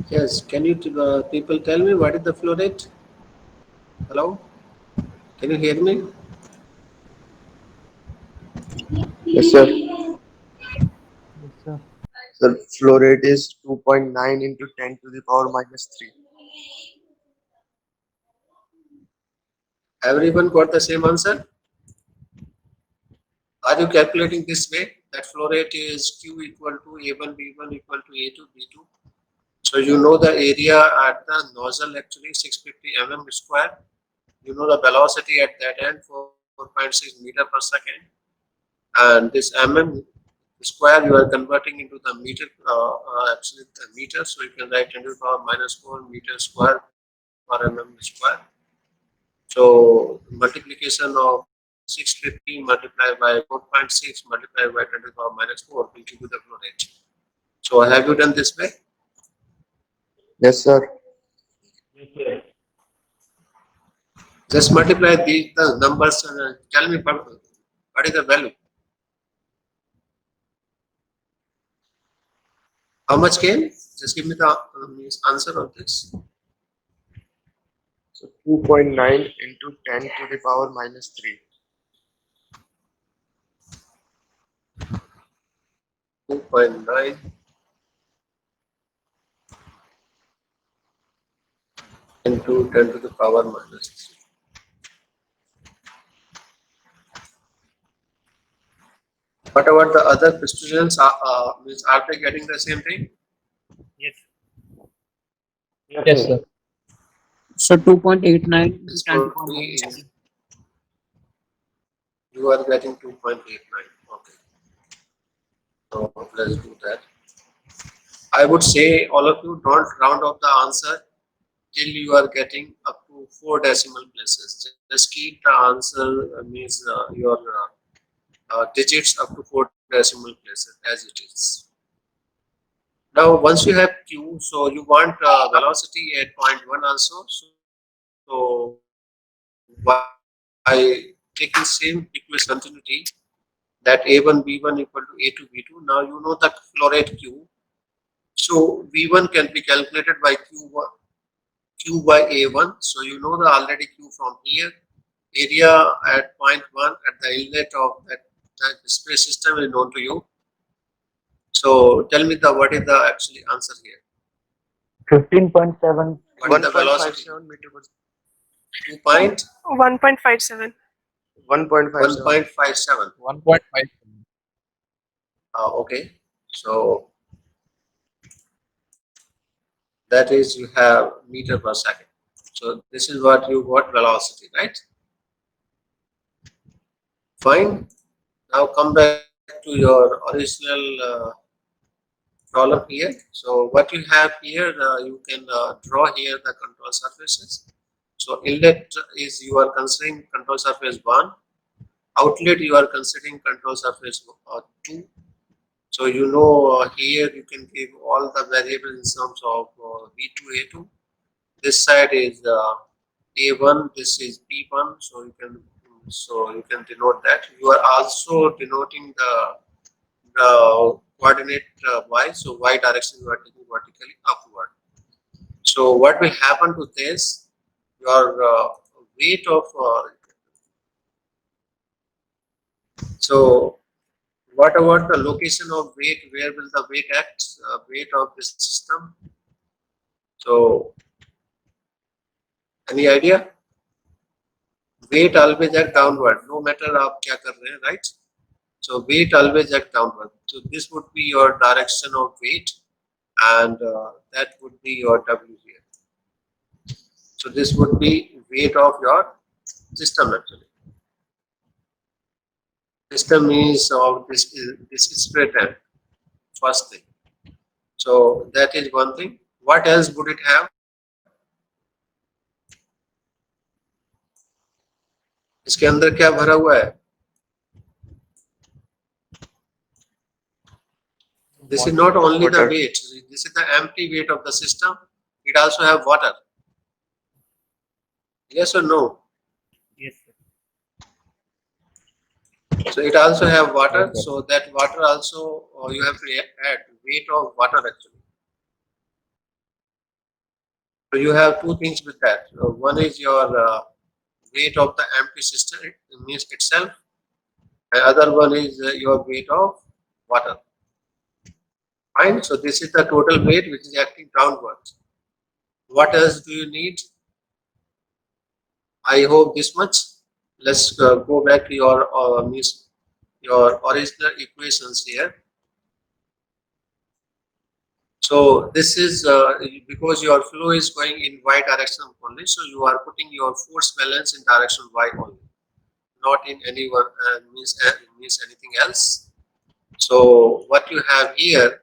Yes, can you people tell me what is the flow rate? Hello, can you hear me? Yes, sir. Yes, sir. The flow rate is 2.9 into 10 to the power minus 3. Everyone got the same answer? Are you calculating this way? That flow rate is Q equal to A1 B1 equal to A2 B2. So you know the area at the nozzle actually 650 mm square. You know the velocity at that end 4.6 meter per second, and this mm square you are converting into the meter, actually the meter. So you can write 10 to the power minus 4 meter square per mm square. So multiplication of 650 multiplied by 4.6 multiplied by 10 to the power minus 4 will give you the flow rate. So have you done this way? Yes, sir. Yes, sir. Just multiply the numbers and tell me what is the value. How much came? Just give me the answer of this. So 2.9 into 10 to the power minus 3. 2.9 into 10 to the power minus 3. What about the other students? Are they getting the same thing? Yes. Yes, Yes, sir. sir. So 2.89 into This 10 to would the power be minus in, 3. you are getting 2.89. Okay, so let's do that. I would say all of you don't round off the answer till you are getting up to 4 decimal places. Just keep the answer means your digits up to 4 decimal places as it is. Now, once you have Q, so you want velocity at point 1 also. So by taking same equation continuity, that A1 B1 equal to A2 B2. Now you know the flow rate Q. So V1 can be calculated by Q by A1. So you know the already Q from here. Area at point 1 at the inlet of that space system is known to you. So tell me the what is the actually answer here? 15.7. What is the velocity? 1.57 meter per 2 point 1.57. 1.57. 1.57. 1.5. Okay. So that is you have meter per second. So this is what you got velocity, right? Fine. Now come back to your original problem here. So what you have here, you can draw here the control surfaces. So inlet is you are considering control surface 1. Outlet you are considering control surface 2. So you know here you can give all the variables in terms of V2, A2. This side is A1, this is B1. So you can denote that. You are also denoting the coordinate y. So y direction you are taking vertically upward. So what will happen to this? Your weight of so what about the location of weight? Where will the weight act? Weight of this system. So any idea? Weight always act downward, no matter आप क्या कर रहे हैं, right? So weight always act downward. So this would be your direction of weight, and that would be your W here. So this would be weight of your system actually. System means of this is spray tank. First thing. So that is one thing. What else would it have? इसके अंदर क्या भरा हुआ है? This is not only the Water. weight. This is the empty weight of the system. It also have water. Yes or no? Yes, sir. So it also have water. Yes, sir. So that water also you have to add weight of water actually. So you have two things with that. One is your weight of the empty system, it means itself, and other one is your weight of water. Fine. So this is the total weight which is acting downwards. What else do you need? I hope this much. Let's go back to your means your original equations here. So this is because your flow is going in y direction only. So you are putting your force balance in direction y only, not in any one means anything else. So what you have here,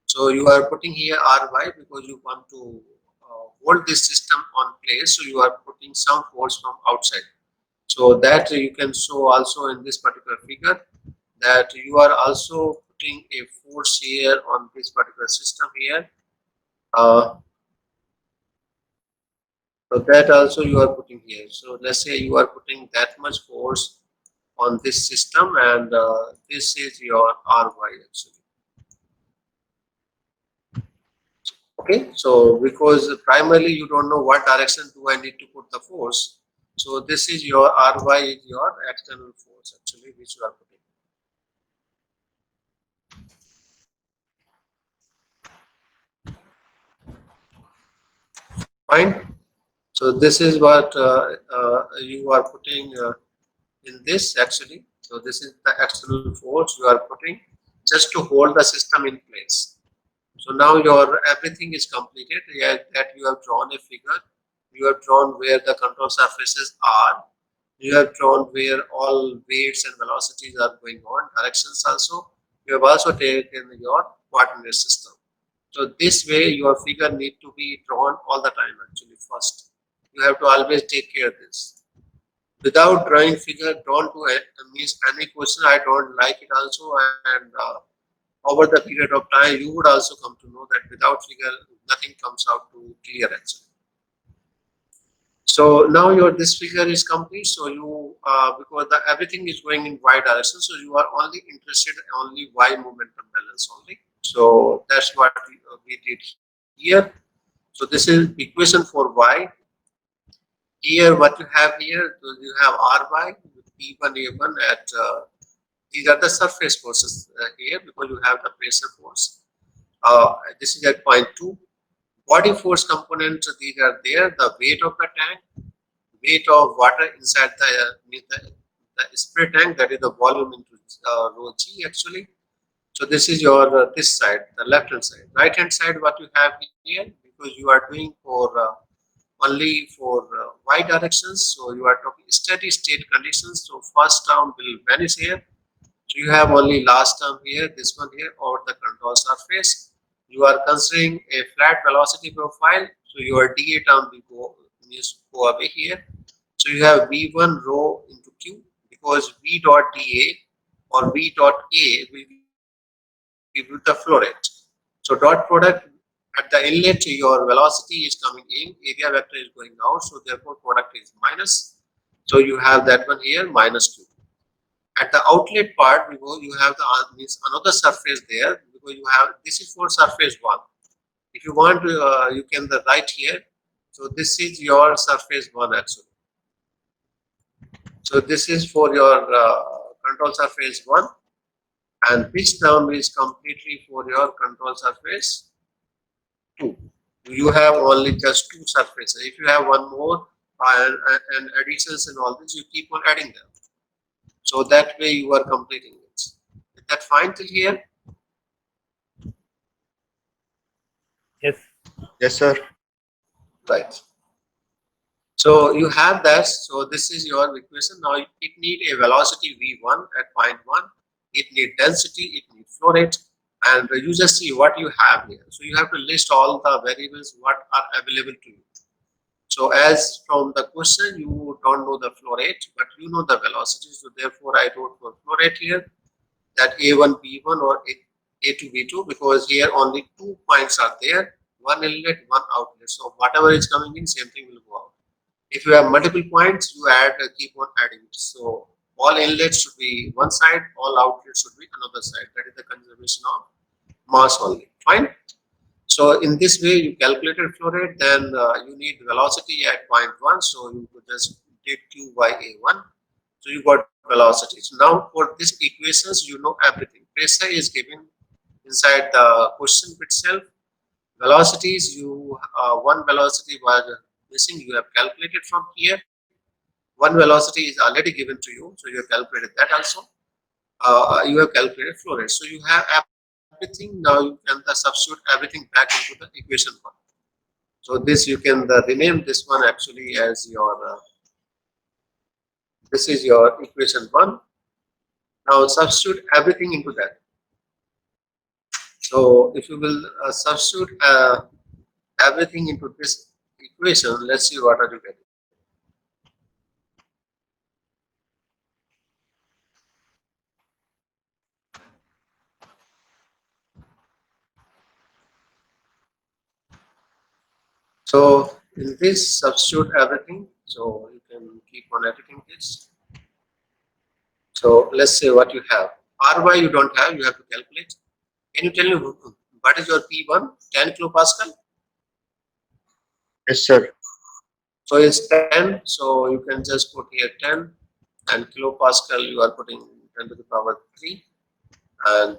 so you are putting here Ry because you want to hold this system on place. So you are putting some force from outside. So that you can show also in this particular figure that you are also putting a force here on this particular system here. Uh, so that also you are putting here. So let's say you are putting that much force on this system, and this is your Ry actually. Okay, so because primarily you don't know what direction do I need to put the force, so this is your Ry is your external force actually which you are putting. Fine. So this is what you are putting in this actually. So this is the external force you are putting just to hold the system in place. So now your everything is completed. Yeah, that you have drawn a figure. You have drawn where the control surfaces are. You have drawn where all weights and velocities are going on, directions also. You have also taken your coordinate system. So this way your figure need to be drawn all the time actually first. You have to always take care of this. Without drawing figure, don't do it. Means any question I don't like it also, and over the period of time you would also come to know that without figure nothing comes out to clear actually. So now your this figure is complete. So you because the everything is going in y direction, so you are only interested in only y momentum balance only. So that's what we did here. So this is equation for y. Here what you have here, so you have Ry with P1 A1 at these are the surface forces here because you have the pressure force. This is at point 2. Body force components, these are there, the weight of the tank, weight of water inside the spray tank, that is the volume into rho g actually. So this is your this side, the left hand side. Right hand side, what you have here, because you are doing for only for y directions. So you are talking steady state conditions. So first term will vanish here. So you have only last term here, this one here, over the control surface. You are considering a flat velocity profile. So your dA term will go away here. So you have V1 rho into Q because V dot dA or V dot A will give you the flow rate. So dot product at the inlet, your velocity is coming in, area vector is going out, so therefore product is minus. So you have that one here, minus Q. At the outlet part, because you have the means another surface there, because you have this is for surface 1. If you want to, you can the write here. So this is your surface 1 actually. So this is for your control surface 1, and this term is completely for your control surface 2. You have only just 2 surfaces. If you have one more and additions and all this, you keep on adding them. So that way you are completing it. Is that fine till here? Yes. Yes, sir. Right. So you have that. So this is your equation. Now it need a velocity v1 at point 1. It need density. It need flow rate. And you just see what you have here. So you have to list all the variables what are available to you. So as from the question, you don't know the flow rate, but you know the velocity. So therefore, I wrote for flow rate here that A1, B1 or A2, B2 because here only 2 points are there. One inlet, one outlet. So whatever is coming in, same thing will go out. If you have multiple points, you add, keep on adding. So all inlets should be one side, all outlets should be another side. That is the conservation of mass only. Fine. So in this way, you calculated flow rate, then you need velocity at point 1, so you could just take Q by A1. So you got velocity. So now for these equations, you know everything. Pressure is given inside the question itself. Velocities, one velocity was missing, you have calculated from here. One velocity is already given to you, so you have calculated that also. You have calculated flow rate. So you have everything. Now you can substitute everything back into the equation 1. So this you can rename this one actually as your this is your equation 1. Now substitute everything into that. So if you will substitute everything into this equation, let's see what are you getting. So in this substitute everything, so you can keep on editing this. So let's say what you have. Ry you don't have, you have to calculate. Can you tell me what is your P1? 10 kilopascal. Yes, sir. So it's 10. So you can just put here 10, and kilopascal you are putting 10 to the power 3, and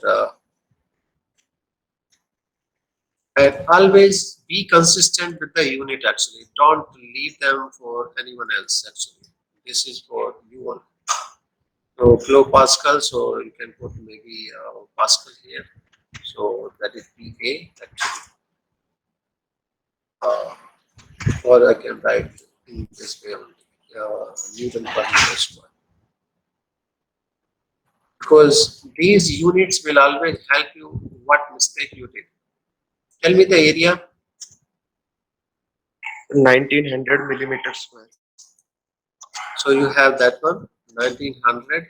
always be consistent with the unit actually. Don't leave them for anyone else actually. This is for you only. So kilopascal, so you can put maybe pascal here. So that is PA actually. Uh, or I can write in this way only. Newton per meter square. Because these units will always help you what mistake you did. Tell me the area. 1900 millimeters square. So you have that one 1900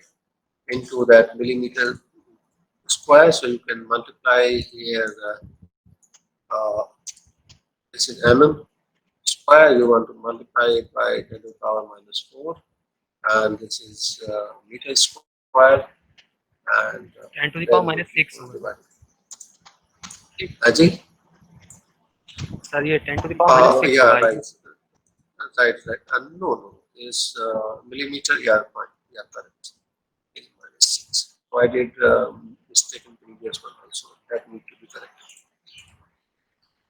into that millimeter square. So you can multiply here. This is mm square. You want to multiply it by 10 to the power minus 4, and this is meter square, and 10 to the then power you minus keep 6 on होगा dividing. Ajay? Sir ये 10 to the power minus 6 Yeah, होगा right. Right. No, no. Is millimeter, yeah, fine. Yeah, correct. Is minus 6. So I did mistake in previous one also. That need to be corrected.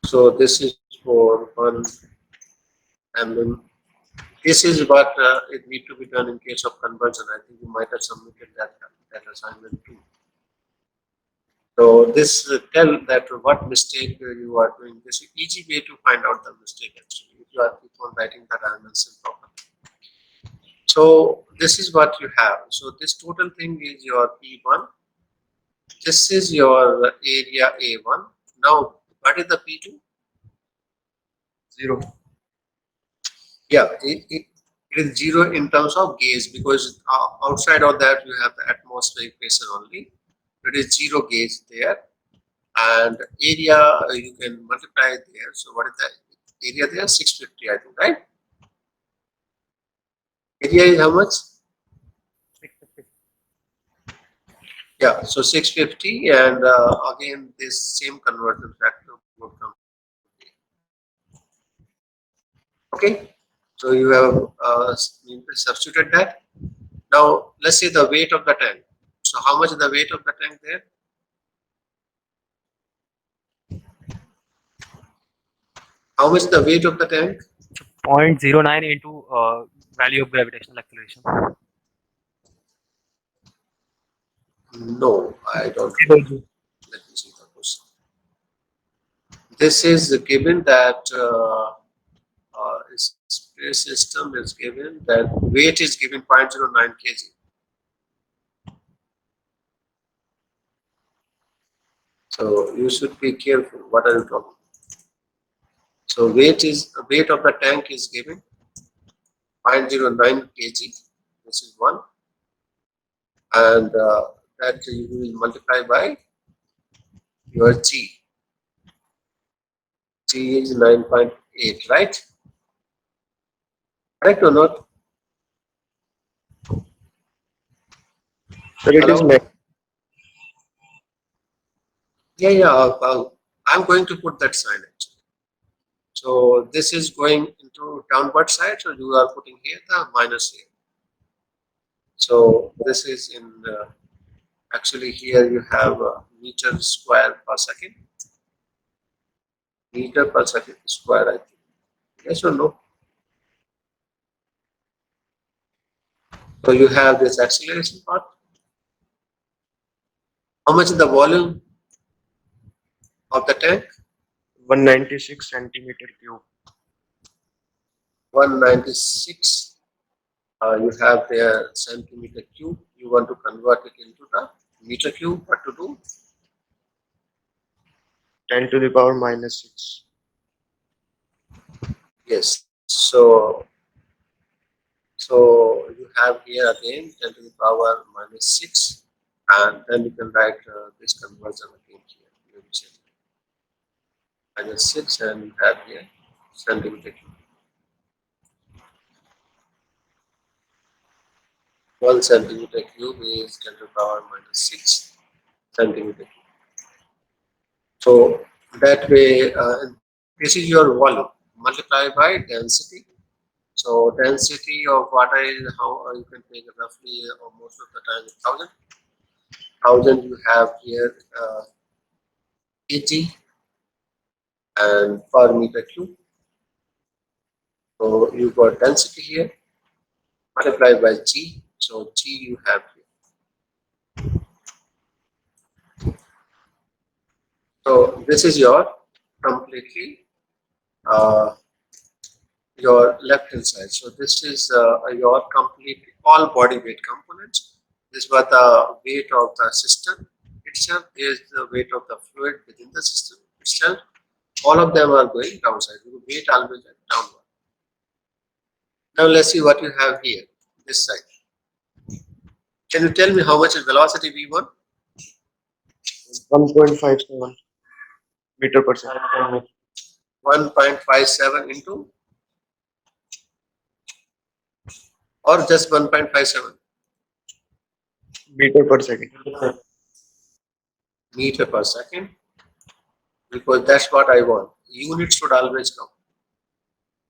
So this is for 1 mm. This is what it need to be done in case of conversion. I think you might have submitted that assignment too. So this tell that what mistake you are doing. This is easy way to find out the mistake actually. If you are keep on writing the dimension properly. So this is what you have. So this total thing is your P1. This is your area A1. Now what is the P2? 0. Yeah, it is 0 in terms of gauge, because outside of that you have the atmospheric pressure only. It is 0 gauge there, and area you can multiply it there. So what is the area there? 650, I think, right? Area is how much? 650 Yeah, so 650, and again this same conversion factor would come. Okay, so you have substituted that. Now let's say the weight of the tank. So how much is the weight of the tank there? How much is the weight of the tank? 0.09 into value of gravitational acceleration. No, I don't remember. kg. Let me see the question. This is given that space system is given that weight is given 0.09 kg. So you should be careful. What are you talking? So weight of the tank is given 0.09 kg. This is one, and that you will multiply by your g. G is 9.8, right? Correct or not? So it is Hello? Yeah, yeah. I'm going to put that sign actually. So this is going into downward side, so you are putting here the minus here. So this is in actually here you have meter square per second. Meter per second square, I think. Yes or no? So you have this acceleration part. How much is the volume of the tank? 196 centimeter cube. 196. You have their centimeter cube. You want to convert it into the meter cube. What to do? 10 to the power minus 6. Yes. So you have here again 10 to the power minus 6, and then you can write this conversion again here. You will say minus 6, and you have here centimeter cube. 1 centimeter cube is 10 to the power minus 6 centimeter cube. So that way, this is your volume multiplied by density. So density of water is how you can take roughly most of the time 1,000. You have here 80 and per meter cube. So you got density here multiplied by G. So G you have here. So this is your completely uh, your left hand side. So this is your complete all body weight components. This was the weight of the system itself. Is the weight of the fluid within the system itself. All of them are going downside. The weight always downward. Now let's see what you have here. This side. Can you tell me how much is velocity V1? 1.57 meter per second. 1.57 into or just 1.57 Meter per second. meter per second, because that's what I want. Units should always come.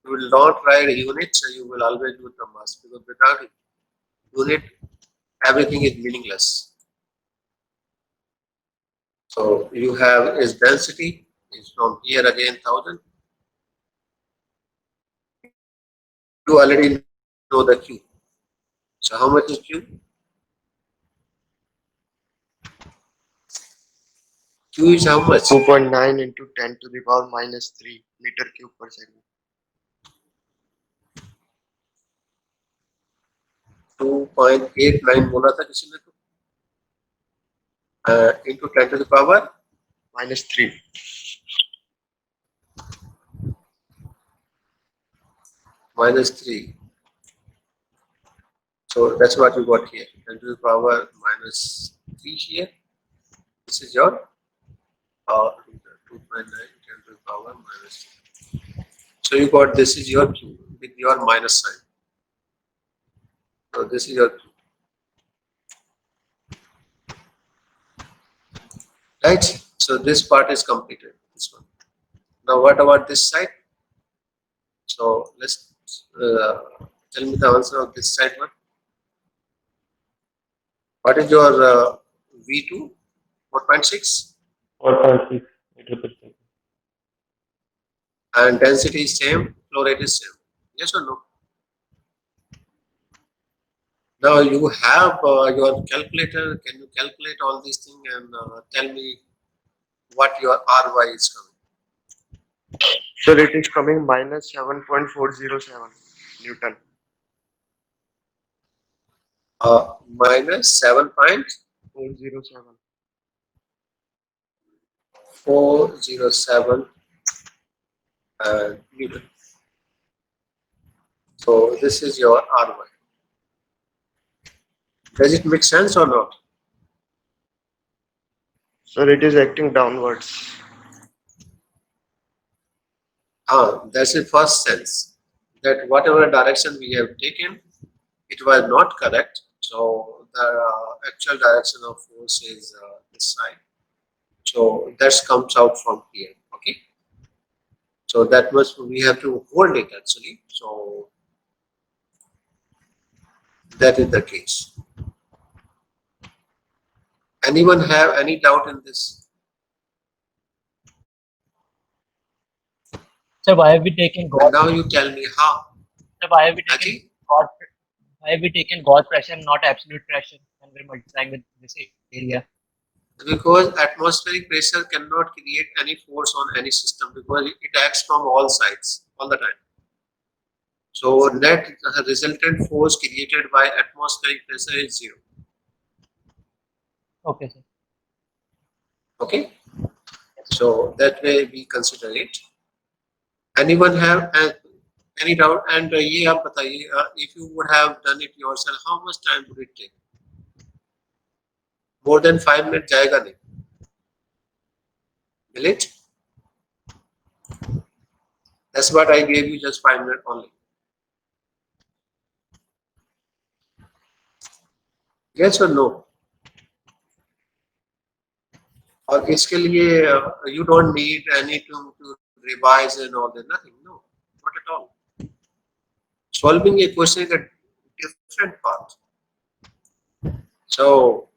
You will not write units, so you will always do the mass, because without unit everything is meaningless. So you have is density is from here again 1,000. You already know the Q. So how much is Q? Q is how much? 2.9 into 10 to the power minus 3 meter cube per second. 2.89 बोला था किसी ने तो into 10 to the power Minus 3. minus 3. So that's what you got here. 10 to the power minus 3 here. This is your 2.9 10 to the power minus 3. So you got this is your Q with your minus sign. So this is your Q. Right? So this part is completed. This one. Now what about this side? So let's tell me the answer of this side one. What is your V2? 4.6 4.6 meter per second. and density is same, flow rate is same. Yes or no? Now you have your calculator. Can you calculate all these things and tell me what your RY is coming? So it is coming minus 7.407 Newton. Minus 407. 7.407 Newton. So this is your RY. Does it make sense or not? So it is acting downwards. That's the first sense that whatever direction we have taken, it was not correct. So the actual direction of force is this side. So that comes out from here. Okay. So that much we have to hold it actually. So that is the case. Anyone have any doubt in this? So why have we taken And God? now you tell me how. So why have we taken Aji? God? Why have we taken God pressure, not absolute pressure, when we're multiplying with this area? Because atmospheric pressure cannot create any force on any system because it acts from all sides all the time. So net resultant force created by atmospheric pressure is zero. Okay, sir. Okay. Yes, sir. So that way we consider it. Anyone have any doubt? And ये आप बताइए, if you would have done it yourself, how much time would it take? More than 5 minutes जाएगा नहीं. Will it? That's what I gave you, just 5 minutes only. Yes or no? और इसके लिए you don't need any to revise and all that, nothing. No, not at all. Solving a question is a different path. So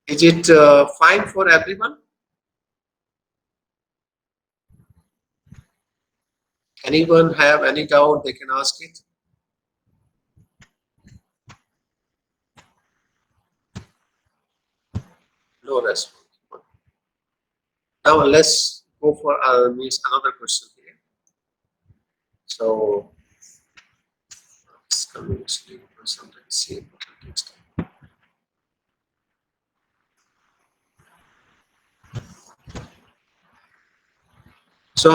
is it fine for everyone? Anyone have any doubt? They can ask it. No response. Now let's go for means another question here. So it's coming sleep or something. See what it takes time. So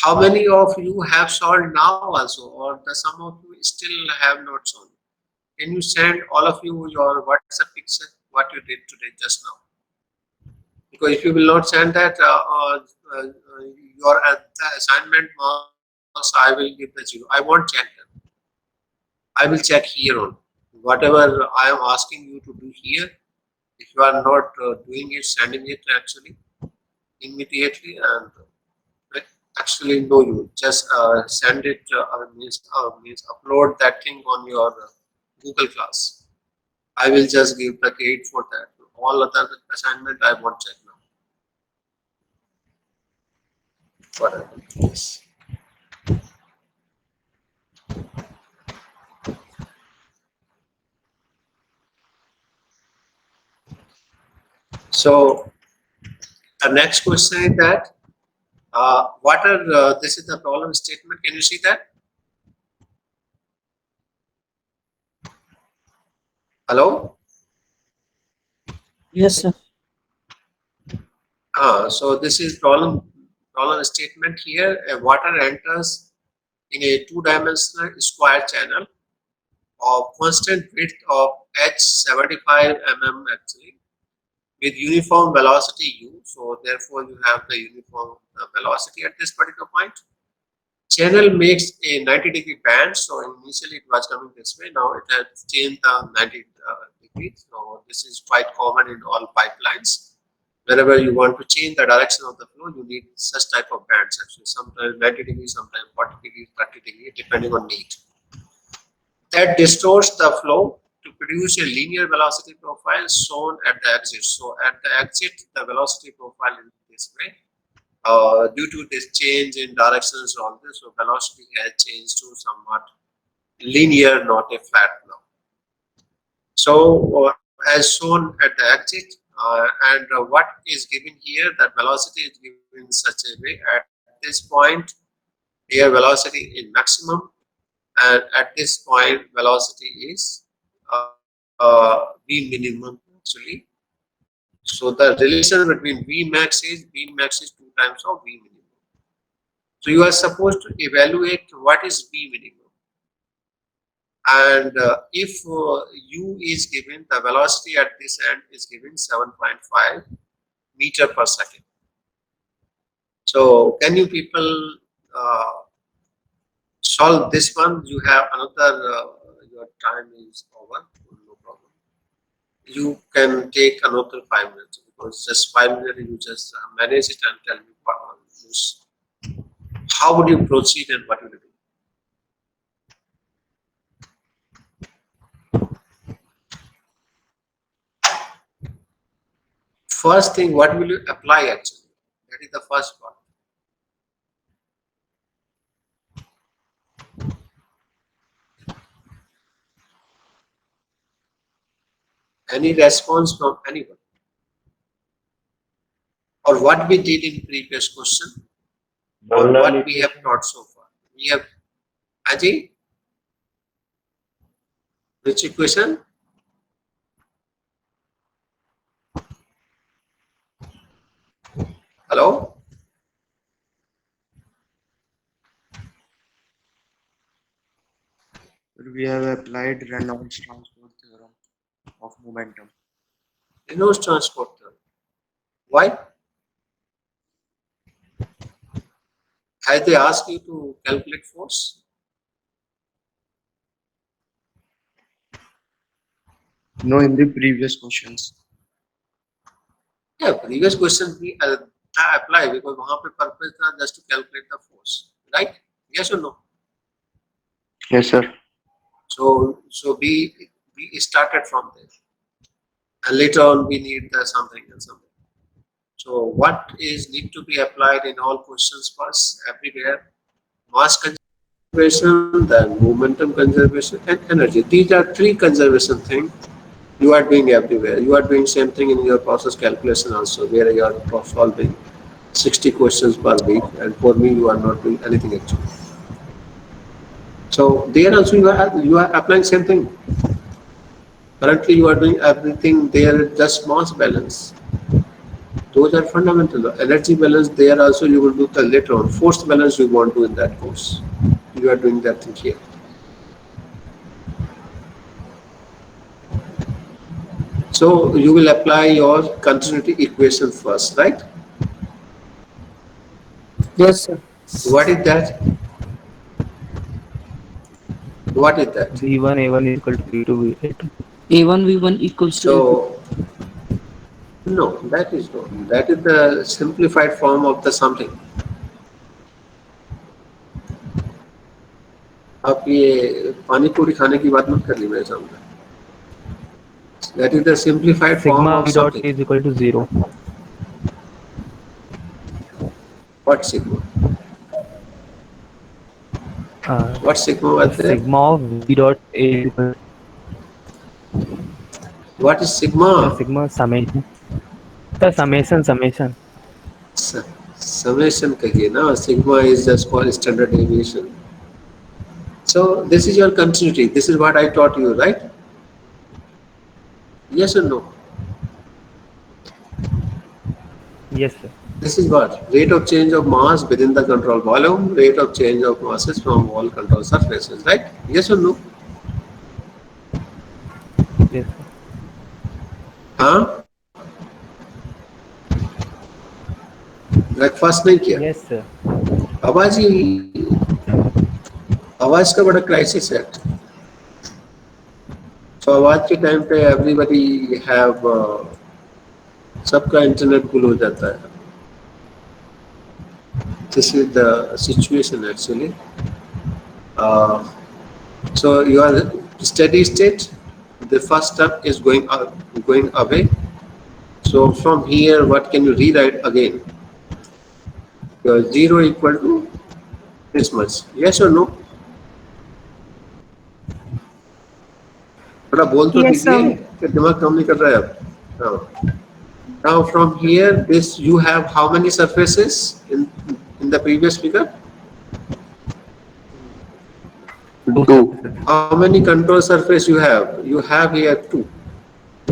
how many of you have solved now also, or the some of you still have not solved? Can you send all of you your WhatsApp picture what you did today just now? Because if you will not send that, your the assignment marks, I will give the zero. I won't check them. I will check here on whatever I am asking you to do here. If you are not doing it, sending it actually immediately, and actually no, you just send it means upload that thing on your Google class. I will just give the grade for that. All other assignment I won't check now. Whatever. Yes. So the next question is that what are this is the problem statement. Can you see that? Hello. Yes, sir. So this is problem statement here. A water enters in a two-dimensional square channel of constant width of h 75 mm actually with uniform velocity u. So therefore you have the uniform velocity at this particular point. Channel makes a 90-degree band. So initially it was coming this way. Now it has changed the 90 degrees. So this is quite common in all pipelines. Wherever you want to change the direction of the flow, you need such type of bands actually. Sometimes 90 degrees, sometimes 40 degrees, 30 degrees, depending on need. That distorts the flow to produce a linear velocity profile shown at the exit. So at the exit, the velocity profile is this way. Due to this change in directions, all this, so velocity has changed to somewhat linear, not a flat now. So as shown at the exit, and what is given here, that velocity is given in such a way at this point, here velocity is maximum, and at this point velocity is v minimum actually. So the relation between v max is 2 times of v minimum. So you are supposed to evaluate what is v minimum, and if u is given, the velocity at this end is given 7.5 meter per second. So can you people uh, solve this one? You have another your time is over, no problem. you can take another 5 minutes because just 5 minutes you just manage it and tell me how would you proceed and what will you do. First thing, what will you apply actually? That is the first part. Any response from anyone? Or what we did in previous question or what we have taught so far? We have Ajay, which equation? Hello? We have applied Reynolds transport theorem of momentum. Reynolds transport theorem. Why? Have they asked you to calculate force? No, in the previous questions. Yeah, previous question we apply because वहाँ पे purpose था just to calculate the force, right? Yes or no? Yes, sir. So we started from there, and later on we need the something and something. So what is need to be applied in all questions first everywhere? Mass conservation, then momentum conservation, and energy. These are three conservation things you are doing everywhere. You are doing same thing in your process calculation also, where you are solving 60 questions per week, and for me, you are not doing anything actually. So there also you are applying same thing. Currently, you are doing everything there, just mass balance. Those are fundamental. Energy balance there also you will do the later on. Force balance you won't do in that course. You are doing that thing here. So you will apply your continuity equation first, right? Yes, sir. What is that? What is that? V1 A1 is equal to V2 V8. A1 V1 equals to A2. So no, that is wrong. That is the simplified form of the something. आप ये पानी पूरी खाने की बात मत कर ली मेरे सामने. That is the simplified form Sigma of V dot something. is equal to 0. What sigma? Uh, What sigma was there? sigma of V dot A is equal What is to sigma? sigma summation. The summation. S- Summation कहिए ना. Sigma is just for standard deviation. So this is your continuity. This is what I taught you, right? Yes or no? Yes, sir. This is what? Rate of change of mass within the control volume, rate of change of masses from all control surfaces, right? Yes or no? Yes, sir. हाँ. Breakfast नहीं किया. Yes, sir. आवाज ही आवाज का बड़ा crisis है. तो आवाज के टाइम पे एवरीबडी हैव सबका इंटरनेट गुल हो जाता है. This is the situation actually. So your steady state, the first step is going away. So from here, what can you rewrite again? Your zero equal to this much. Yes or no? थोड़ा बोल तो Yes, दीजिए sir. कि दिमाग काम नहीं कर रहा है अब. Now, now from here, this you have how many surfaces in the previous figure? Two Two. surfaces. How many control surface you have? You have here two.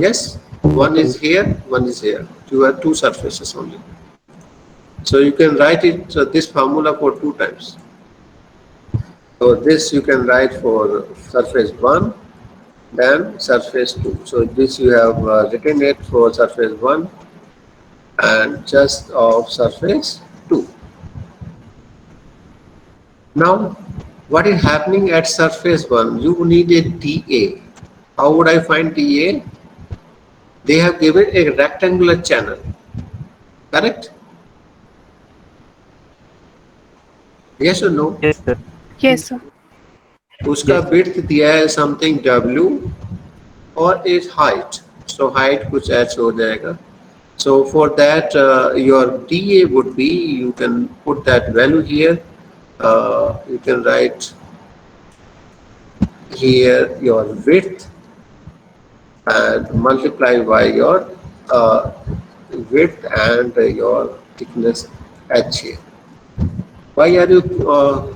Yes, one is here, one is here. You have two surfaces only. So you can write it this formula for two times. So this you can write for surface 1, then surface 2. So this you have written it for surface 1 and just of surface 2. Now what is happening at surface 1? You need a dA. How would I find dA? They have given a rectangular channel, correct? Yes or no? Yes, sir. Yes, sir. उसका Yes, sir. width दिया है something W और is height. So height कुछ h हो जाएगा. So for that your dA would be, you can put that value here. You can write here your width and multiply by your uh, width and your thickness h here. Why are you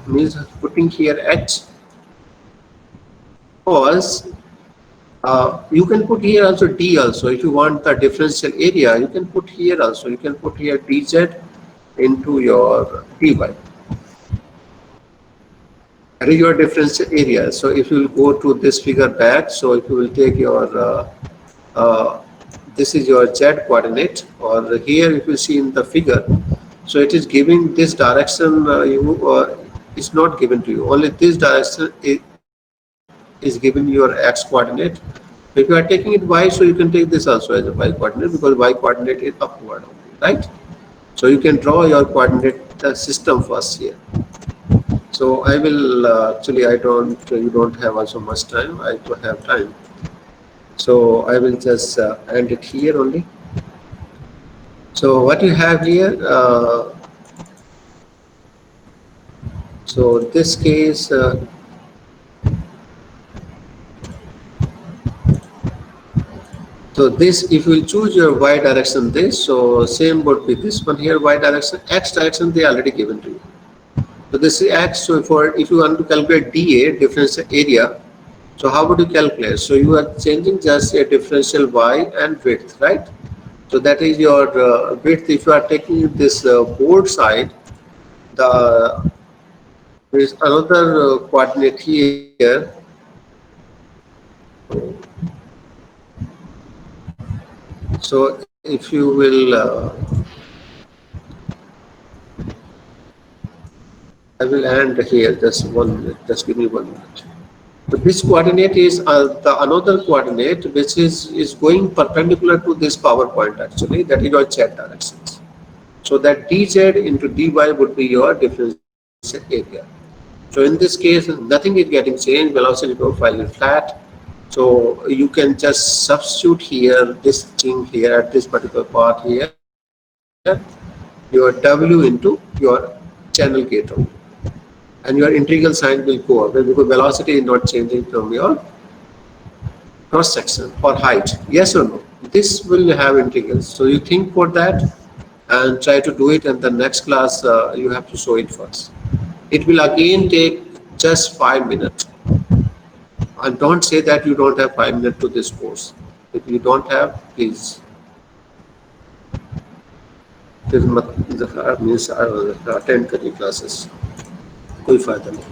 means putting here h? Because you can put here also d also. If you want the differential area, you can put here also. You can put here dz into your dy. That is your differential area. So if you will go to this figure back, so if you will take your uh, this is your z coordinate, or here if you see in the figure, so it is giving this direction. It's not given to you. Only this direction is given your x coordinate. If you are taking it y, so you can take this also as a y coordinate, because y coordinate is upward only, right? So you can draw your coordinate system first here. So I will actually, I don't, you don't have also much time. I do have time. So I will just end it here only. So what you have here, so this case, so this, if you will choose your y direction this, so same would be this one here, y direction, x direction they already given to you. So this is x, so for if you want to calculate dA, differential area, so how would you calculate? So you are changing just a differential y and width, right? So that is your width. If you are taking this board side, the there is another coordinate here. So if you will, I will end here. Just 1 minute. Just give me 1 minute. So this coordinate is the another coordinate which is going perpendicular to this power point actually. That is your z directions. So that dz into dy would be your differential area. So in this case, nothing is getting changed. Velocity profile is flat. So you can just substitute here this thing here at this particular part here, your W into your channel gate only. And your integral sign will go up because velocity is not changing from your cross section or height. Yes or no? This will have integrals. So you think for that and try to do it, and the next class you have to show it first. It will again take just 5 minutes. And don't say that you don't have 5 minutes to this course. If you don't have, please. फिर मत means attend करिए classes कोई फायदा नहीं.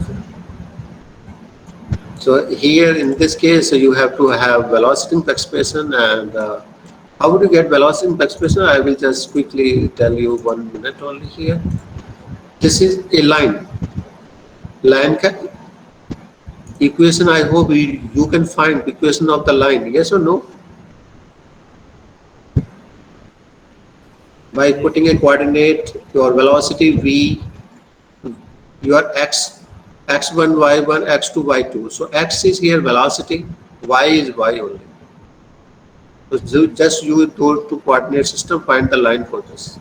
So here in this case you have to have velocity impact expression, and how would you get velocity impact expression? I will just quickly tell you 1 minute only here. This is a line. Line ka equation, I hope you can find equation of the line. Yes or no? By putting a coordinate, your velocity v, your x, x1, y1, x2, y2. So x is here velocity, y is y only. So just you go to coordinate system, find the line for this.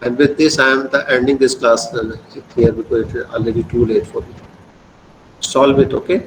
And with this, I am ending this class here because it is already too late for me. Solve it, okay?